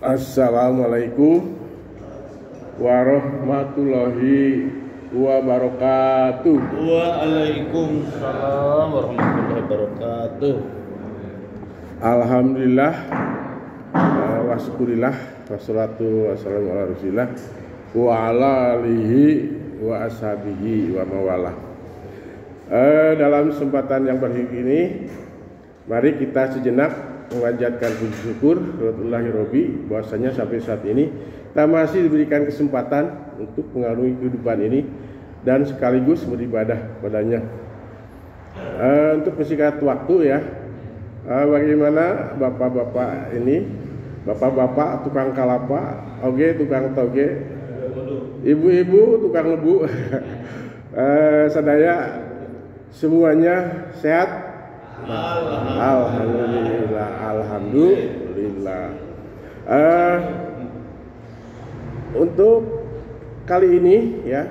Assalamualaikum warahmatullahi wabarakatuh. Waalaikumsalam warahmatullahi wabarakatuh. Alhamdulillah wa syukurillah wassalatu wassalamu ala rasulillah wa ala alihi wa ashabihi wa mawalah. Dalam kesempatan yang berbahagia ini, mari kita sejenak mengajarkan puji syukur Alhamdulillahi Robbi bahwasanya sampai saat ini kita masih diberikan kesempatan untuk mengarungi kehidupan ini dan sekaligus beribadah padanya. Untuk persingkat waktu ya, bagaimana bapak-bapak ini, bapak-bapak tukang kalapa, oge tukang toge, ibu-ibu tukang lebu, sadaya semuanya sehat. Alhamdulillah. Untuk kali ini ya,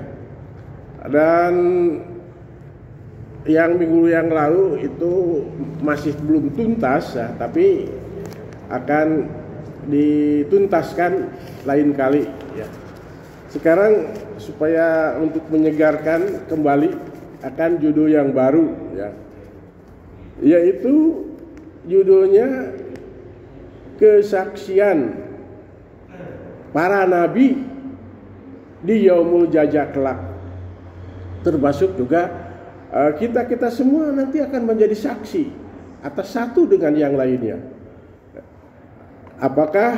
dan yang minggu yang lalu itu masih belum tuntas ya, tapi akan dituntaskan lain kali ya. Sekarang supaya untuk menyegarkan kembali akan judul yang baru ya, yaitu judulnya kesaksian para nabi di yaumul jajak kelak. Termasuk juga kita semua nanti akan menjadi saksi atas satu dengan yang lainnya. Apakah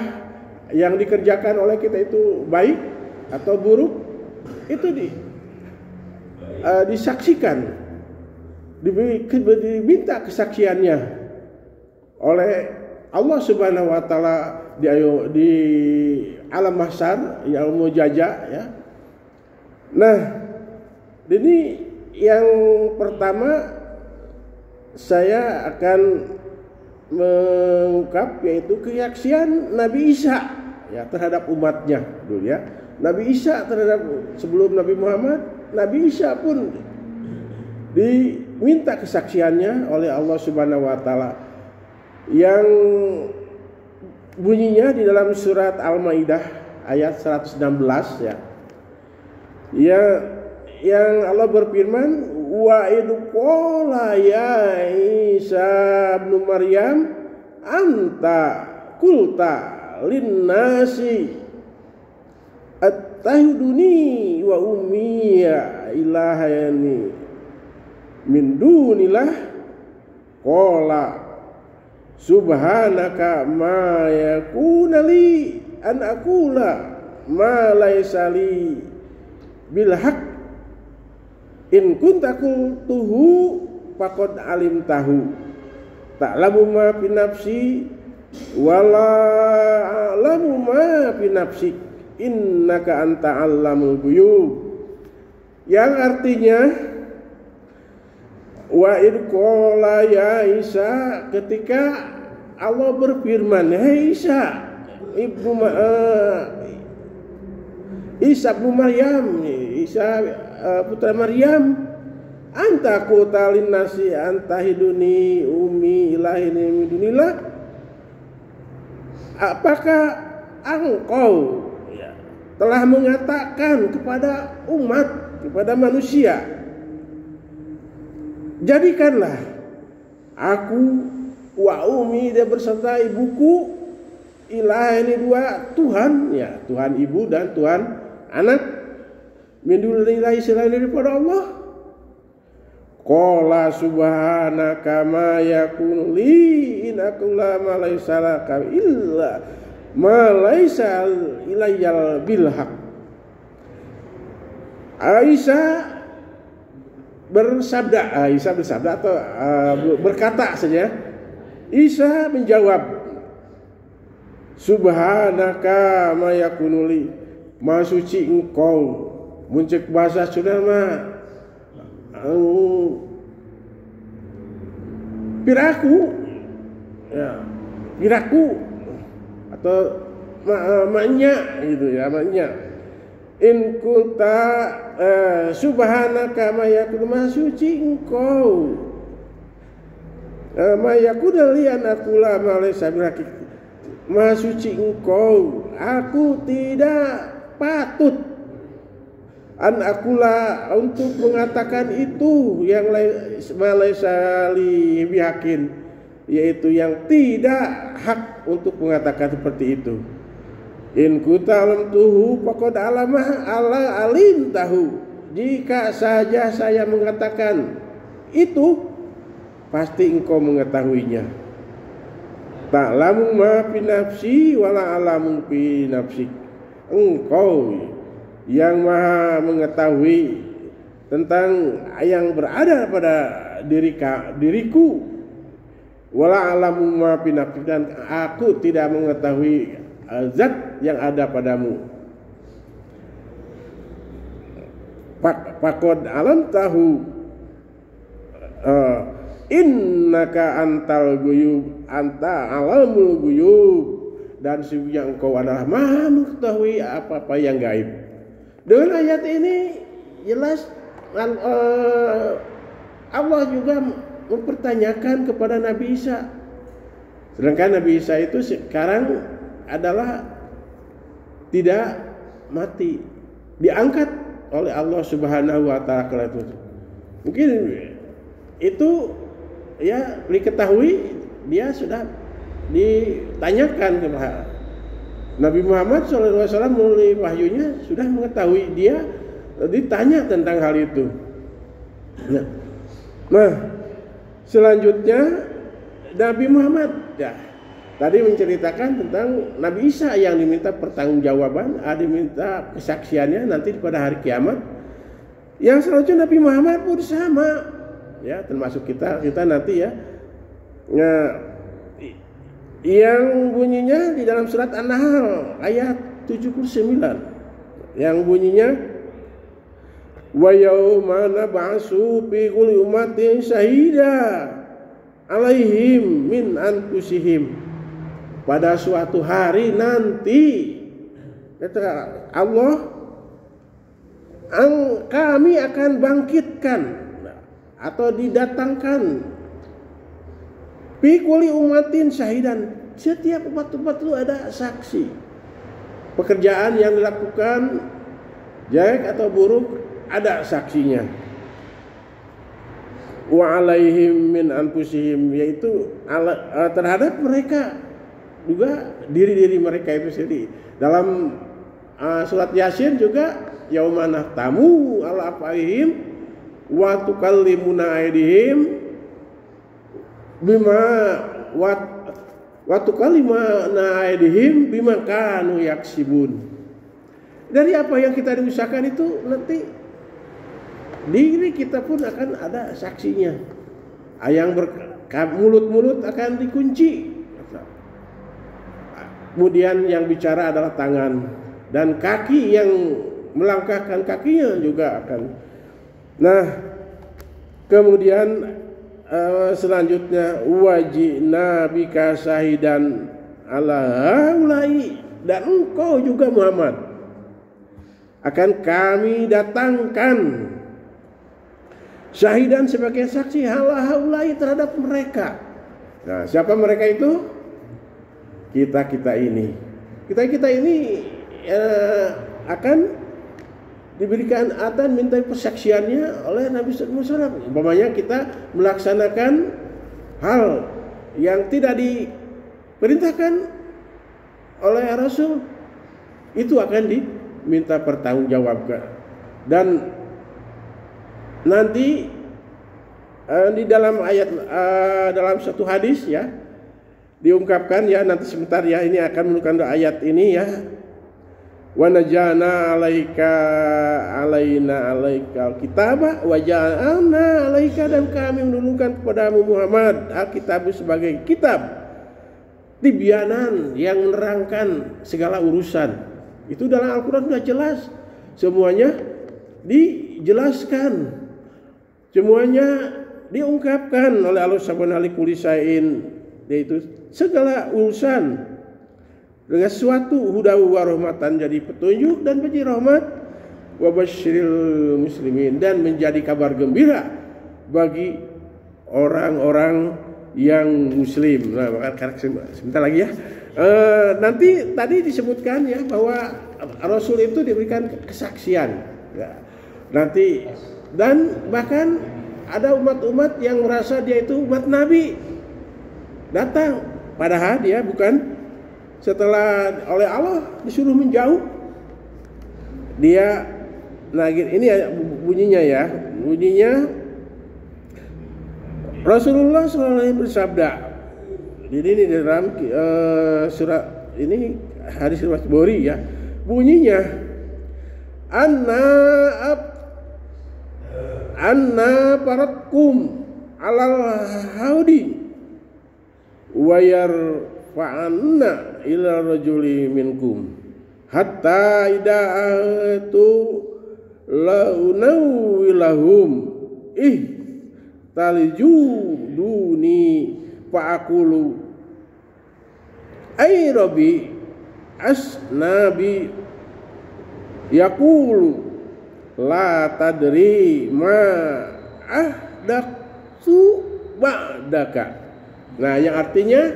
yang dikerjakan oleh kita itu baik atau buruk, itu disaksikan, diminta kesaksiannya oleh Allah Subhanahu wa taala di alam mahsyar, yaumul jaza ya. Nah, ini yang pertama saya akan mengungkap yaitu kesaksian Nabi Isa ya terhadap umatnya dulu ya. Nabi Isa terhadap sebelum Nabi Muhammad, Nabi Isa pun diminta kesaksiannya oleh Allah Subhanahu wa taala yang bunyinya di dalam surat Al-Maidah ayat 116 ya. Yang Allah berfirman, wa idh qala ya Isa ibnu Maryam anta qulta linnasi attahiduni wa ummiya ilahayani min dunillah qala subhanaka ma yakuna li an aqula ma laysa li bil haqq in kunta qultuhu faqad alimtahu ta'lamu ma fi nafsi wala a'lamu ma fi nafsik innaka anta 'allamul ghuyub, yang artinya wa idh qala ya Isa, ketika Allah berfirman, hei Isa ibnu Maryam, Isa putra Maryam, anta qutalin nasi antahiduni ummi ilahini min dunillah, apakah engkau telah mengatakan kepada umat, kepada manusia, jadikanlah aku wa ummi, dia berserta ibuku, ilah ini dua Tuhan ya, Tuhan ibu dan Tuhan anak, min dunillahi selain daripada Allah. Qala subhanaka ma yakunu li in aqula ma laysa laka illa ma laysa ilayya bil haqq. Aisyah bersabda atau berkata saja. Isa menjawab, subhanaka ma yakunu li, maha suci engkau, muncik bahasa sudah mah piraku ya, piraku atau maknya gitu ya, maknya in kunta subhanaka ma yakunu, maha suci engkau, ma yakunu li an aqula ma laysa bil haqq, Maha suci Engkau, aku tidak patut an akulah untuk mengatakan itu yang laisa li bihakin, yaitu yang tidak hak untuk mengatakan seperti itu. In kuta tuhu faqad alamah ala alim tahu. Jika saja saya mengatakan itu, pasti engkau mengetahuinya. Ta'lamu ma fi nafsi wala alamu fi nafsik. Engkau yang maha mengetahui tentang yang berada pada diriku, wala alamu ma fi nafsik, dan aku tidak mengetahui zat yang ada padamu. Faqad alam tahu innaka antal guyub, anta alamul guyub, dan sesungguhnya engkau adalah maha mengetahui apa-apa yang gaib. Dengan ayat ini jelas Allah juga mempertanyakan kepada Nabi Isa. Sedangkan Nabi Isa itu sekarang adalah tidak mati, diangkat oleh Allah Subhanahu wa taala. Mungkin itu ya diketahui, dia sudah ditanyakan kepada Nabi Muhammad SAW melalui wahyunya, sudah mengetahui, dia ditanya tentang hal itu. Nah, selanjutnya Nabi Muhammad ya tadi menceritakan tentang Nabi Isa yang diminta pertanggungjawaban, diminta kesaksiannya nanti pada hari kiamat. Yang selanjutnya Nabi Muhammad pun sama, ya termasuk kita nanti ya. Nah, yang bunyinya di dalam surat An-Nahl ayat 79, yang bunyinya wa yauma nab'atsu fi kulli ummatin syahida alaihim min anfusihim. Pada suatu hari nanti kata Allah, kami akan bangkitkan atau didatangkan fi kulli ummatin syahidan, setiap umat-umat itu ada saksi. Pekerjaan yang dilakukan baik atau buruk ada saksinya. Wa alaihim min anfusihim, yaitu terhadap mereka juga diri-diri mereka itu sendiri. Dalam surat Yasin juga yauma nahtamu ala afahim wa tukallimuna aydihim bima wa tukallimuna aydihim bima kanu yaksibun. Dari apa yang kita diusahakan itu nanti diri kita pun akan ada saksinya. Yang mulut-mulut akan dikunci. Kemudian yang bicara adalah tangan, dan kaki yang melangkahkan kakinya juga akan. Nah, kemudian selanjutnya wajina bika syahidan ala haulai, dan engkau juga Muhammad akan kami datangkan syahidan sebagai saksi ala haulai terhadap mereka. Nah, siapa mereka itu? Kita ini akan diberikan adan minta persaksiannya oleh Nabi sallallahu alaihi wasallam. Umpamanya kita melaksanakan hal yang tidak diperintahkan oleh Rasul, itu akan diminta pertanggungjawabkan. Dan nanti di dalam ayat dalam satu hadis ya diungkapkan ya, nanti sebentar ya, ini akan menunjukkan ayat ini ya. Wa najana alaikal kitaba wa ja'alna alaika, dan kami menurunkan kepadamu Muhammad alkitab sebagai kitab tibyanan, yang menerangkan segala urusan. Itu dalam Al-Quran sudah jelas, semuanya dijelaskan, semuanya diungkapkan oleh Allah subhanahu wa ta'ala, yaitu segala urusan dengan suatu hudahu wa rahmatan, jadi petunjuk dan bagi rahmat, wa basyiril muslimin, dan menjadi kabar gembira bagi orang-orang yang muslim. Nah, maka sebentar lagi ya. Nanti tadi disebutkan ya bahwa Rasul itu diberikan kesaksian. Ya. Nanti dan bahkan ada umat-umat yang merasa dia itu umat Nabi datang, padahal dia bukan. Setelah oleh Allah disuruh menjauh, dia ini ya bunyinya ya, Rasulullah SAW bersabda. Jadi ini dalam surat ini hadis riwayat Bukhari ya. Bunyinya anna paratkum alal haudi wa yarfa'anna ila rajuli minkum hatta ida'atu launawilahum talijuduni fa'akulu ay rabbi asnabi yaqulu la tadri ma ahdaqsu ba'daka. Nah, yang artinya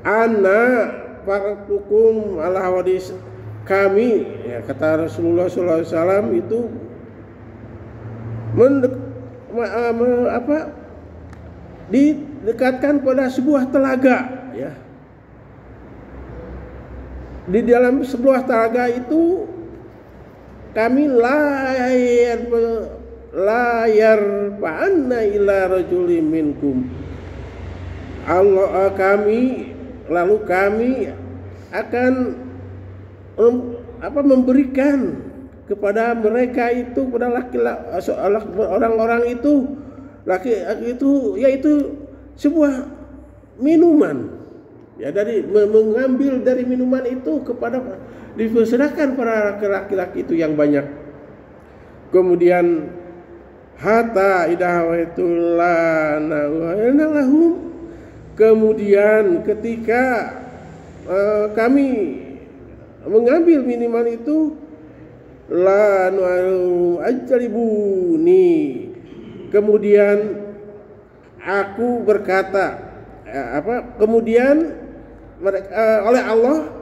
ana faratukum ala hawadis, kami ya, kata Rasulullah SAW itu didekatkan pada sebuah telaga ya. Di dalam sebuah telaga itu kami layar fa'anna ila rajuli minkum. Allah kami akan memberikan kepada mereka itu, pada orang-orang itu, laki-laki itu, yaitu sebuah minuman ya, dari mengambil dari minuman itu kepada dipersilakan para laki-laki itu yang banyak. Kemudian hatta idahawaitul lahum, kemudian ketika kami mengambil minuman itu la ajribuni, kemudian aku berkata kemudian oleh Allah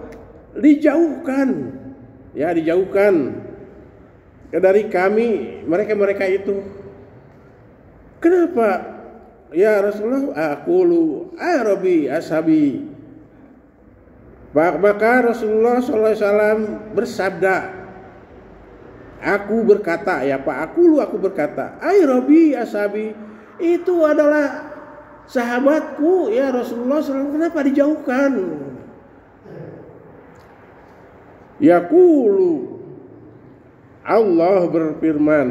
dijauhkan dari kami mereka itu. Kenapa? Ya Rasulullah, aqulu arabi ashabi. Maka Rasulullah SAW bersabda, aku berkata ya Pak, aku berkata, ay Rabbi ashabi, itu adalah sahabatku ya Rasulullah SAW, kenapa dijauhkan? Yaqulu, Allah berfirman,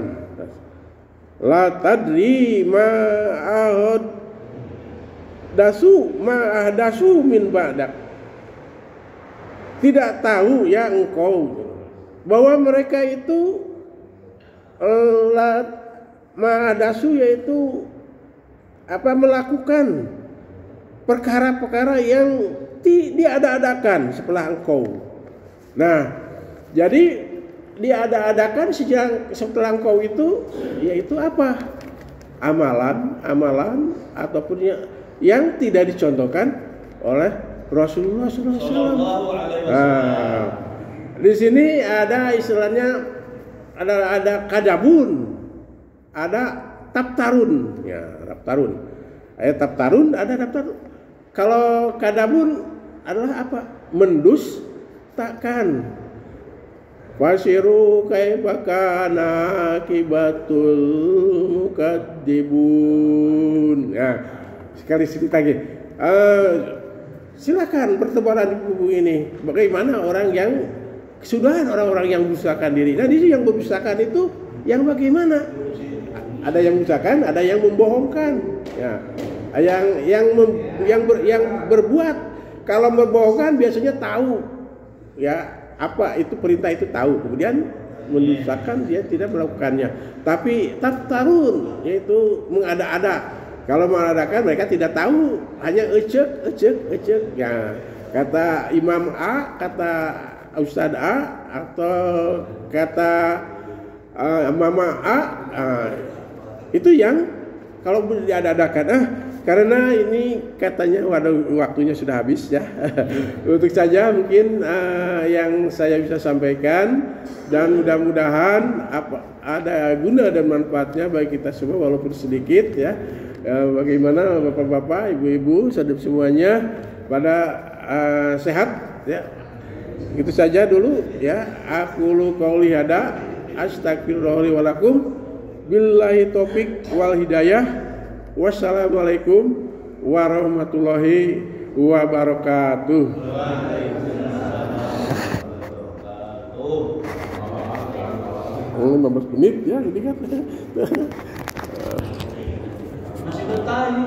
la tadri ma ahdasu min ba'dak. Tidak tahu ya engkau bahwa mereka itu ma ahdasu, yaitu melakukan perkara-perkara yang diada-adakan setelah engkau. Nah, jadi diada-adakan setelah engkau itu, yaitu apa? Amalan ataupun yang tidak dicontohkan oleh Rasulullah SAW. Nah, di sini ada istilahnya, ada kadabun, ada taptarun, ya taptarun. Taptarun ada taptarun. Kalau kadabun adalah apa? Mendustakan. Fasiru kaifa kana akibatul mukadzibun. Ya, sekali sedikit lagi. Silakan pertemuan di buku ini. Bagaimana orang yang kesudahan orang-orang yang mendustakan diri. Nah, di sini yang mendustakan itu yang bagaimana? Ada yang mendustakan, ada yang membohongkan. Ya. Yang berbuat, kalau membohongkan biasanya tahu ya apa itu perintah itu tahu, kemudian mendustakan dia tidak melakukannya. Tapi taptarun, yaitu mengada-ada. Kalau mengadakan mereka tidak tahu, hanya ecek. Ya, kata Imam A, kata Ustadz A, atau kata Mama A, itu yang kalau diada-adakan. karena ini katanya waktunya sudah habis ya. Untuk saja mungkin yang saya bisa sampaikan, dan mudah-mudahan ada guna dan manfaatnya bagi kita semua walaupun sedikit ya. Bagaimana bapak-bapak, ibu-ibu, saudara semuanya pada sehat ya. Itu saja dulu ya. Aqulu qouli hada astagfirullahi wa lakum billahi taufik wal hidayah. Wassalamualaikum warahmatullahi wabarakatuh. 15 menit ya, jadi kan. Masih bertanya,